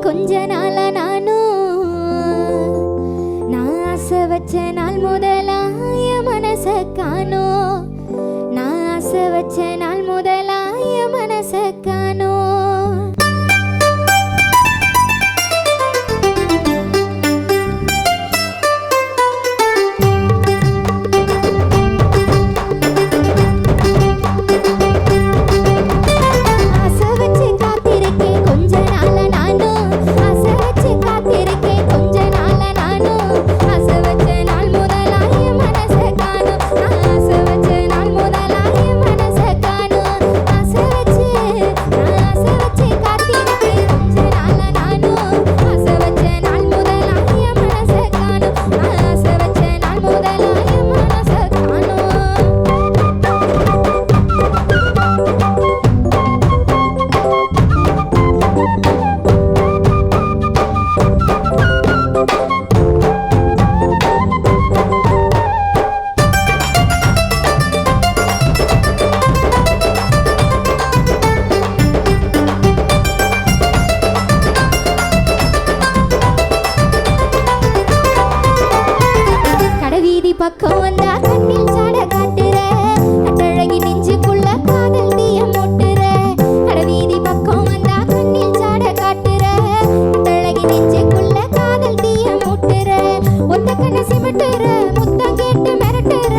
கொஞ்ச நாளா நானும் நான் ஆசை வச்ச நாள் முதலா என் மனச காணோம். நான் ஆசை வச்ச நாள் முதலா என் மனச காணோம். பக்கம் வந்தா கண்ணில் சாட காட்டுற கட்டழகி நெஞ்சுக்குள்ள காதல் தீய மூட்டுற. கடவீதி பக்கம் வந்தா கண்ணில் சாட காட்டுற கட்டழகி நெஞ்சுக்குள்ள காதல் தீய மூட்டுற. ஒத்த கண்ண சிமிட்டுற முத்தம் கேட்டு மிரட்டுற.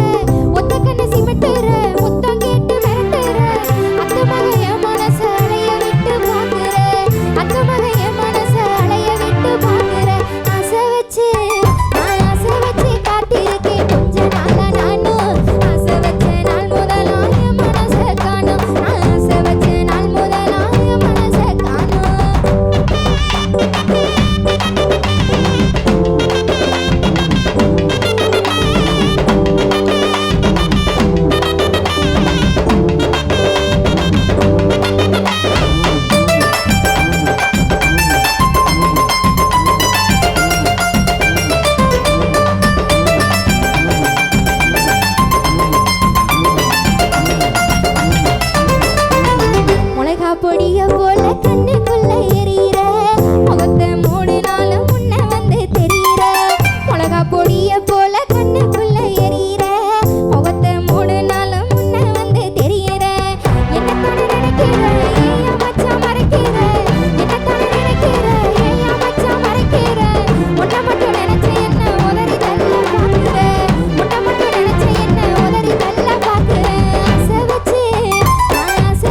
ஒத்த கண்ண சிமிட்டுற முத்தம் கேட்டு மிரட்டுற. அத்த மகைய மனச அலைய விட்டு பாக்குற. அத்த மகைய மனச அலைய விட்டு பாக்குற. ஆசை வச்சு பொடிய போல கண்ணுக்குள்ள எரியிற. முகத்தை மூடினாலும் முன்ன வந்து தெரியிற. மிளகா பொடிய போல கண்ணுக்குள்ள எரியிற. முகத்தை மூடினாலும் முன்ன வந்து தெரியிற. என்னத்தான நினைக்கிற ஏன் மச்சான் மறைக்கிற. என்னத்தான நினைக்கிற ஏன் மச்சான் மறைக்கிற. உன்னை மட்டும் நினைச்ச என்ன உதறி தள்ள பாக்குற. உன்னை மட்டும் நினைச்ச என்ன உதறி தள்ள பாக்குற. ஆசை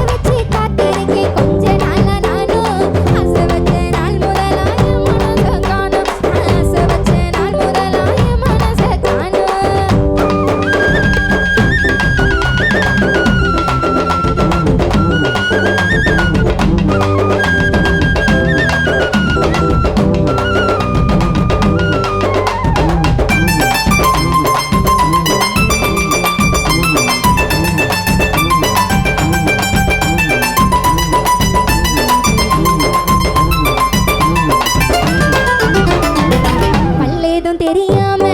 வச்சு காத்திருக்கேன் கொஞ்ச நாளா நானும். ஆசை வச்ச நாள் முதலா என் மனச காணோம். ஆசை வச்ச நாள் முதலா என் மனச காணோம். பல்லேதும் தெரியாம